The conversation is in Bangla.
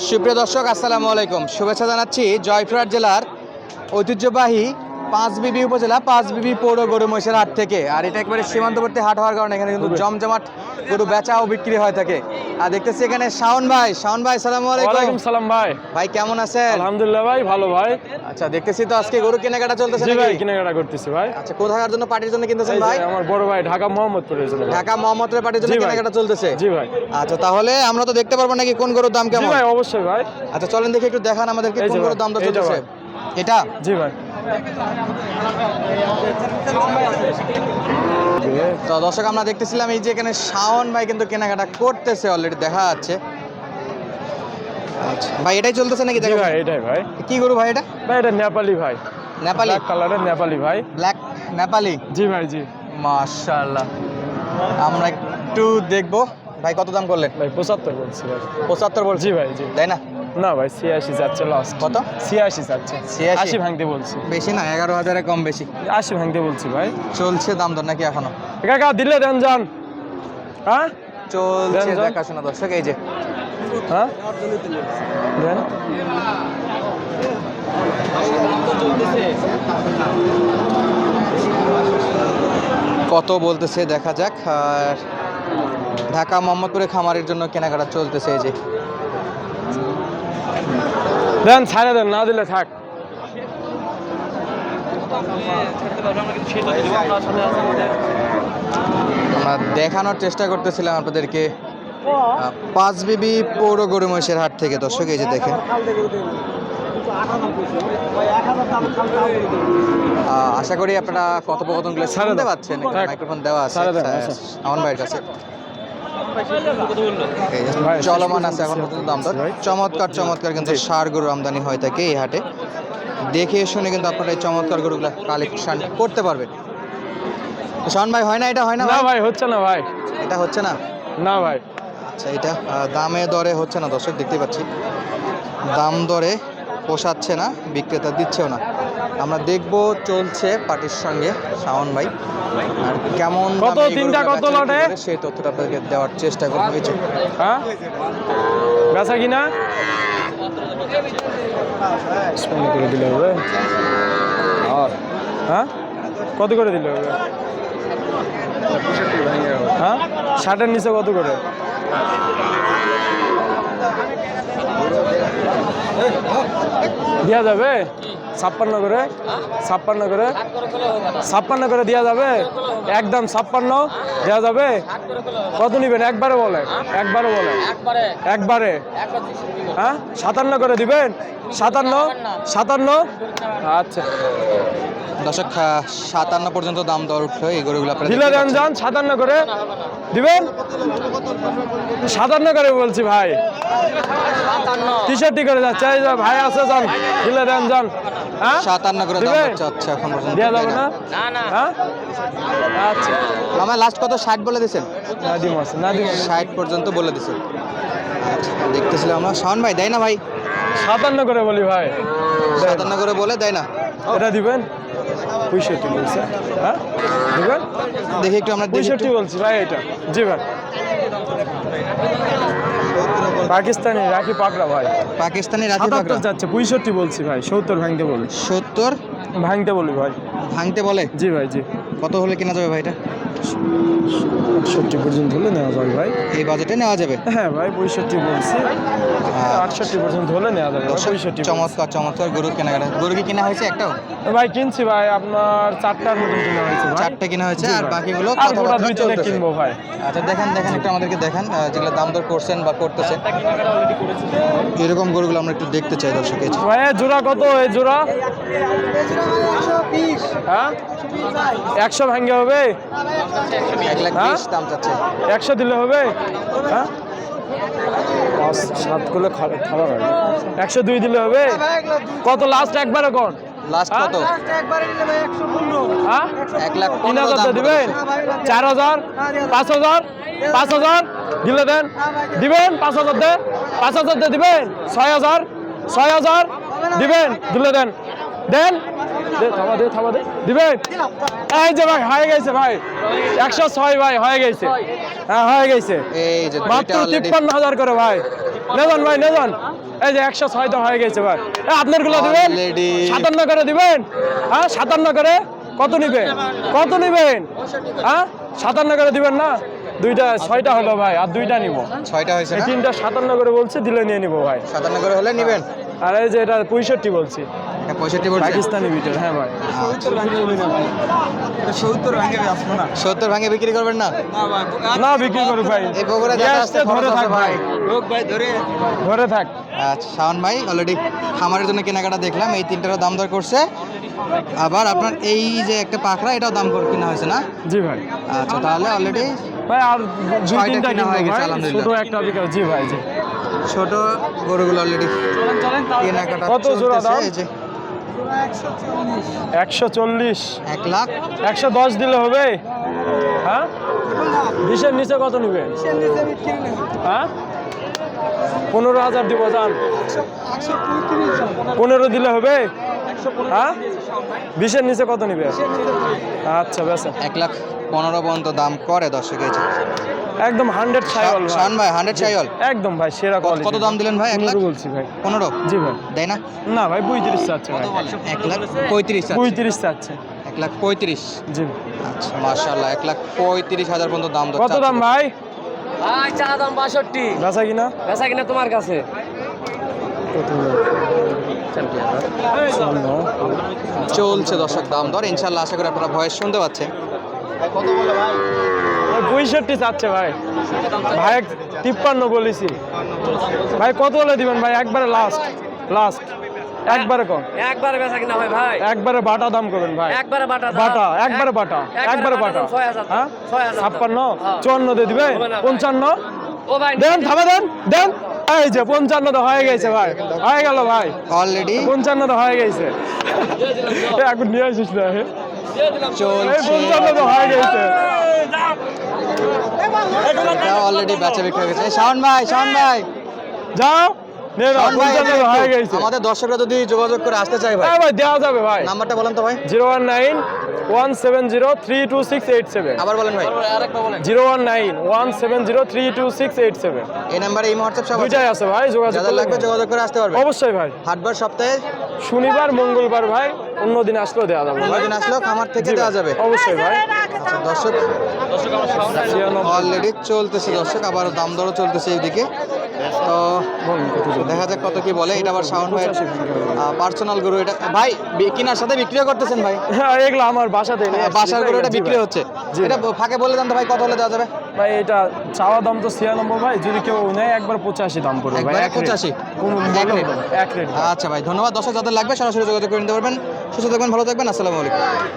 সুপ্রিয় দর্শক আসসালামু আলাইকুম, শুভেচ্ছা জানাচ্ছি জয়পুরহাট জেলার ঐতিহ্যবাহী পাঁচবিবি উপজেলা পাঁচবিবি পৌর গরু মহিষের হাট থেকে। আর এটা একবারে সীমান্তবর্তী হাট হওয়ার কারণে এখানে কিন্তু জমজমাট গরু বেচা ও বিক্রি হয়ে থাকে। আর দেখতেছি এখানে শাওন ভাই। আসসালামু আলাইকুম। ওয়ালাইকুম সালাম ভাই। ভাই কেমন আছেন? আলহামদুলিল্লাহ ভাই, ভালো ভাই। আচ্ছা, দেখতেছি তো আজকে গরু কেনাকাটা চলতেছে জি নাকি? ভাই, কেনাকাটা করতেছি ভাই। আচ্ছা, কোথাকার জন্য পার্টির জন্য কিনতেছেন এই যে ভাই? আমার বড় ভাই ঢাকা মোহাম্মদপুরের জন্য। ঢাকা মোহাম্মদপুরের পার্টির জন্য জি ভাই। কেনাকাটা চলতেছে? জি ভাই। আচ্ছা, তাহলে আমরা তো দেখতে পারবো নাকি কোন গরুর দাম জি কেমন? ভাই, অবশ্যই ভাই। আচ্ছা, চলেন দেখি একটু দেখান আমাদেরকে এই কোন যে গরুর ভাই, দাম দর এইটা চলতেছে। ভাই। এটা? জি ভাই। তো দর্শক, আমরা দেখতেছিলাম এই যে এখানে শাওন ভাই কিন্তু কেনাকাটা করতেছে, অলরেডি দেখা যাচ্ছে। আচ্ছা ভাই, এটাই চলতেছে নাকি? জি দেখো ভাই, এটাই ভাই। কি গরু ভাই এটা? ভাই এটা নেপালি ভাই। নেপালি ব্ল্যাক কালারের নেপালি ভাই। ব্ল্যাক নেপালি? জি ভাই, জি। মাশাআল্লাহ, আমরা একটু দেখবো। ভাই কত দাম করলেন? ভাই 75 বলছি ভাই। 75 বলছি? জি ভাই, জি। তাই না? না ভাই, 86 যাচ্ছে লাস্ট। কত? 86 যাচ্ছে। 86? 80 ভাঙতে বলছি। বেশি না, 11,000 কম বেশি 80 ভাঙতে বলছি ভাই। চলছে দাম দর নাকি এখনো? কাকা দিলে দেন যান। হ্যাঁ চলছে দেন, দেন। দেখাশোনা দর্শক, এই যে হ্যাঁ দেন। কত বলতেছে দেখা যাক। আর ঢাকা মোহাম্মদপুরে খামারের জন্য কেনাকাটা চলতেছে, এই যে দেন, ছাড়া দেন, না দিলে থাক। আমরা দেখানোর চেষ্টা করতেছিলাম আপনাদেরকে পাঁচবিবি পৌর গরু মহিষের হাট থেকে। দর্শক এই যে দেখেন, আশা করি আপনারা কথোপকথনগুলো শুনতে পাচ্ছেন। মাইক্রোফোন দেওয়া আছে শাওন ভাইয়ের কাছে। এই যে চলমান আছে এখন পর্যন্ত দাম দর। চমৎকার চমৎকার কিন্তু ষাঁড় গরু আমদানি হয়ে থাকে এই হাটে। দেখে শুনে কিন্তু আপনারা এই চমৎকার গরুগুলা কালেকশন করতে পারবেন। শাওন ভাই, হয় না এটা? হয় না না ভাই, হচ্ছে না ভাই। এটা হচ্ছে না? না ভাই। আচ্ছা, এটা দামে দরে হচ্ছে না দর্শক, দেখতে পাচ্ছি দাম দরে পোষাচ্ছে না, বিক্রেতা দিচ্ছেও না। আমরা দেখব চলছে পার্টির সঙ্গে শাওন ভাই, আর কেমন কত দামে এই তিনটা গরুগুলো কত বেচা বিক্রি লটে? করে সেই তথ্যটা আপনাদেরকে দেওয়ার চেষ্টা করবো। এই যে হ্যাঁ বেচা কিনা করে দিলে হবে। হ্যাঁ কত করে দিলে হবে? হ্যাঁ 60-এর নিচে কত করে? দেওয়া যাবে 56 করে? 56 করে? 56 করে দেওয়া যাবে? একদম 56 দেওয়া যাবে? কত নিবেন একবারে বলেন, একবারে বলেন, একবারে। হ্যাঁ 57 করে দিবেন? 57? আচ্ছা দর্শক, 57 পর্যন্ত দাম দর উঠলো এই গরুগুলো আপনারা দিলে দেখতে দেন পাচ্ছেন। যান। 57 করে দিবেন? 57 করে বলছি ভাই। 63 করে যাচ্ছে। এই যে ভাই আছে, যান দিলে দেন যান। হ্যাঁ 57 করে দাম দিবেন? চাচ্ছে এখন পর্যন্ত। দেওয়া যাবে না? হ্যাঁ আচ্ছা। আমার লাস্ট কত? 60 বলে দিয়েছেন? নাদিম আছে, নাদিম 60 পর্যন্ত বলে দিয়েছেন। আচ্ছা, দেখতেছিলাম আমরা। শাওন ভাই দেয় না ভাই? 57 করে বলি ভাই। 57 করে বলে দেয় না। এটা দিবেন? 65 বলছে। হ্যাঁ দিবেন? দেখি একটু আমরা দেখি একটু। 65 বলছি ভাই এটা। জি ভাই। পাকিস্তানি রাখি পাকড়া ভাই। পাকিস্তানি রাখি 77 পাকড়া যাচ্ছে, 65 বলছি ভাই। 70 ভাঙতে বলি। 70 ভাঙতে বলি ভাই। ভাঙতে বলে? জি ভাই, জি। কত হলে কেনা যাবে ভাই এটা? 68 পর্যন্ত হলে নেওয়া যাবে ভাই। এই বাজেটে নেওয়া যাবে? হ্যাঁ ভাই, 65 বলছি। 68 পর্যন্ত হলে নেওয়া যাবে। 65 চমৎকার চমৎকার গরু কেনাকাটা। গরু কি কেনা হয়েছে একটাও? ভাই কিনছি ভাই, আপনার 4টার মতন কিনা হয়েছে ভাই। 4টে কেনা হয়েছে, জি আর ভাই। বাকিগুলো আর গোটা কথাবার্তা 2 চলতেছে। কিনবো ভাই। আচ্ছা, দেখেন দেখেন একটু আমাদেরকে দেখান যেগুলো দাম দর করছেন বা করতেছে এরকম গরুগুলো আমরা একটু দেখতে চাই দর্শক। এই যে ভাই জোড়া কত? এই জোড়া হ্যাঁ 100 ভাঙ্গে হবে? 1,20,000 দাম চাচ্ছে। 100 দিলে হবে? হ্যাঁ 7 করলে খাবার হবে। 102 দিলে হবে? কত লাস্ট একবারে কোন? লাস্ট কত? হ্যাঁ 1,15,000 দিবেন? 4,000? 5,000? 5,000 দিলে দেন। দিবেন? 5,000 দে। 5,000 দে দিবেন? 6,000? 6,000 দিবেন? দিলে দেন। দেন দে, থাবা দে দিবেন? এই যে ভাই হয়ে গেছে ভাই, 106 ভাই হয়ে গেছে। হ্যাঁ হয়ে গেছে। এই যে মাত্র 53,000 করে ভাই। নেন ভাই, নেন। এই যে 106 তো হয়ে গেছে ভাই। আপনার গুলো দিবেন Already 57 করে দিবেন। হ্যাঁ 57 করে কত নিবেন? কত নিবেন? হ্যাঁ 57 করে দিবেন না? দুইটা 6টা হলো ভাই, আর দুইটা নিব। 6টা হয়েছে এই না? তিনটা 57 করে বলছে, দিলে নিয়ে নিব ভাই। 57 করে হলে নেবেন। আর এই যে এটা 65 বলছি, 65 বলছেন? পাকিস্তানি বিটের। হ্যাঁ ভাই। 70 ভাঙে বিক্রি করবেন না? না বিক্রি করো ভাই, এই বগুড়া নিয়ে যেতে আসতে আসতে ধরে খরচ থাক আছে ভাই, ভাই। ধরে থাক। আচ্ছা শাওন ভাই অলরেডি খামারের জন্য কেনাকাটা দেখলাম, এই তিনটারও দাম দর করছে। আবার আপনার এই যে একটা পাখরা, এটাও দাম করে কিনা হয়েছে না? জি ভাই। আচ্ছা তাহলে অলরেডি ভাই আর দুই 6টা তিনটা কিনা হয়ে কিনবো গেছে, ভাই, আলহামদুলিল্লাহ। ছোট একটা বিকাল। জি ভাই জি। ছোট গরুগুলো অলরেডি কেনাকাটা কত জোড়া চলতেছে। দাম? এই যে 140, 1 লাখ 110 দিলে হবে? হ্যাঁ 20-এর নিচে কত নিবে? হ্যাঁ 15,000 দিব জান। 15 দিলে হবে? হ্যাঁ 20-এর নিচে কত নিবে? আচ্ছা বেশ, 1,15,000 পর্যন্ত দাম করে দর্শক। এই যে একদম 100 ছাইল ভাই। শাওন ভাই 100 চাইল। একদম ভাই সেরা কোয়ালিটি। কত দাম দিলেন ভাই? 1 লাখ 15 বলছি ভাই। 15? জি ভাই। দেয় না? না ভাই 35 চাচ্ছে ভাই। 1,35,000 35 চাচ্ছে। 1,35,000। জি। আচ্ছা মাশাআল্লাহ, 1,35,000 পর্যন্ত দাম দর কত দাম ভাই? ভাই চা দাম 62, বেচা কিনা? বেচা কিনা তোমার কাছে। চলছে দর্শক দাম দর, ইনশাআল্লাহ আশা করি আপনারা ভয়েস শুনতে পাচ্ছেন। 65 চাচ্ছে ভাই। ভাই 53 বলেছি ভাই। কত হলে দিবেন ভাই? একবারে লাস্ট, লাস্ট একবারে কম, একবারে বেচা কিনা হয় ভাই, একবারে বাটা দাম করবেন ভাই। একবারে বাটা দাম। বাটা, একবারে বাটা, একবারে বাটা। 6,000 হ্যাঁ 6,000 56, 54 দিয়ে দিবে? 55 ও ভাই দেন, থামে দেন, দেন। এই যে 55 তো হয়ে গেছে ভাই, হয়ে গেল ভাই। অলরেডি 55 তো হয়ে গেছে। এখন নিয়ে আসিস না, এই চলছে, 55 তো হয়ে গেছে। এটা অলরেডি বেচা বিক্রি হয়ে গেছে। শাওন ভাই, শাওন ভাই, যাও নিয়ে নাও, শাওন ভাই 55 তো হয়ে গেছে। আমাদের দর্শকরা যদি যোগাযোগ করে আসতে চায় ভাই, হ্যাঁ ভাই দেওয়া যাবে ভাই। নাম্বারটা বলেন তো ভাই। 019-170-32687। আবার বলেন ভাই। 019-170-32687। এই নাম্বারে এই হোয়াটসঅ্যাপ সব আছে? দুইটাই আছে ভাই, যোগাযোগ যাদের করলে লাগবে হবে। যোগাযোগ করে আসতে পারবে। অবশ্যই ভাই। হাটবার সপ্তাহে শনিবার মঙ্গলবার ভাই, অন্য দিন আসলেও দেওয়া যাবে ভাই। অন্যদিন আসলেও খামার থেকে জি ভাই, দেওয়া যাবে। অবশ্যই ভাই। আচ্ছা দর্শক 96 অলরেডি চলতেছে দর্শক, আবার দাম দরও চলতেছে এইদিকে। তো বলুন কত জোর? দেখা যাক কত কি বলে। এটা আবার শাওন ভাই পার্সোনাল গরু। এটা ভাই কেনার সাথে বিক্রিও করতেছেন ভাই? হ্যাঁ এগুলো আমার বাসাতে নিয়ে আসছি। বাসার গরু এটা জি বিক্রি ভাই। হচ্ছে। জি এটা ভাই। ফাঁকে বলে দেন তো ভাই, কত হলে দেওয়া যাবে? ভাই এটা চাওয়া দাম তো 96 ভাই, যদি কেউ নেয় একবার 85 দাম পড়বে ভাই। একবারে এক রেট। 85? কোনো এক রেট? এক রেট। আচ্ছা ভাই ধন্যবাদ। দর্শক যাদের লাগবে সরাসরি যোগাযোগ করে নিতে পারবেন। সুস্থ থাকবেন, ভালো থাকবেন, আসসালামু আলাইকুম।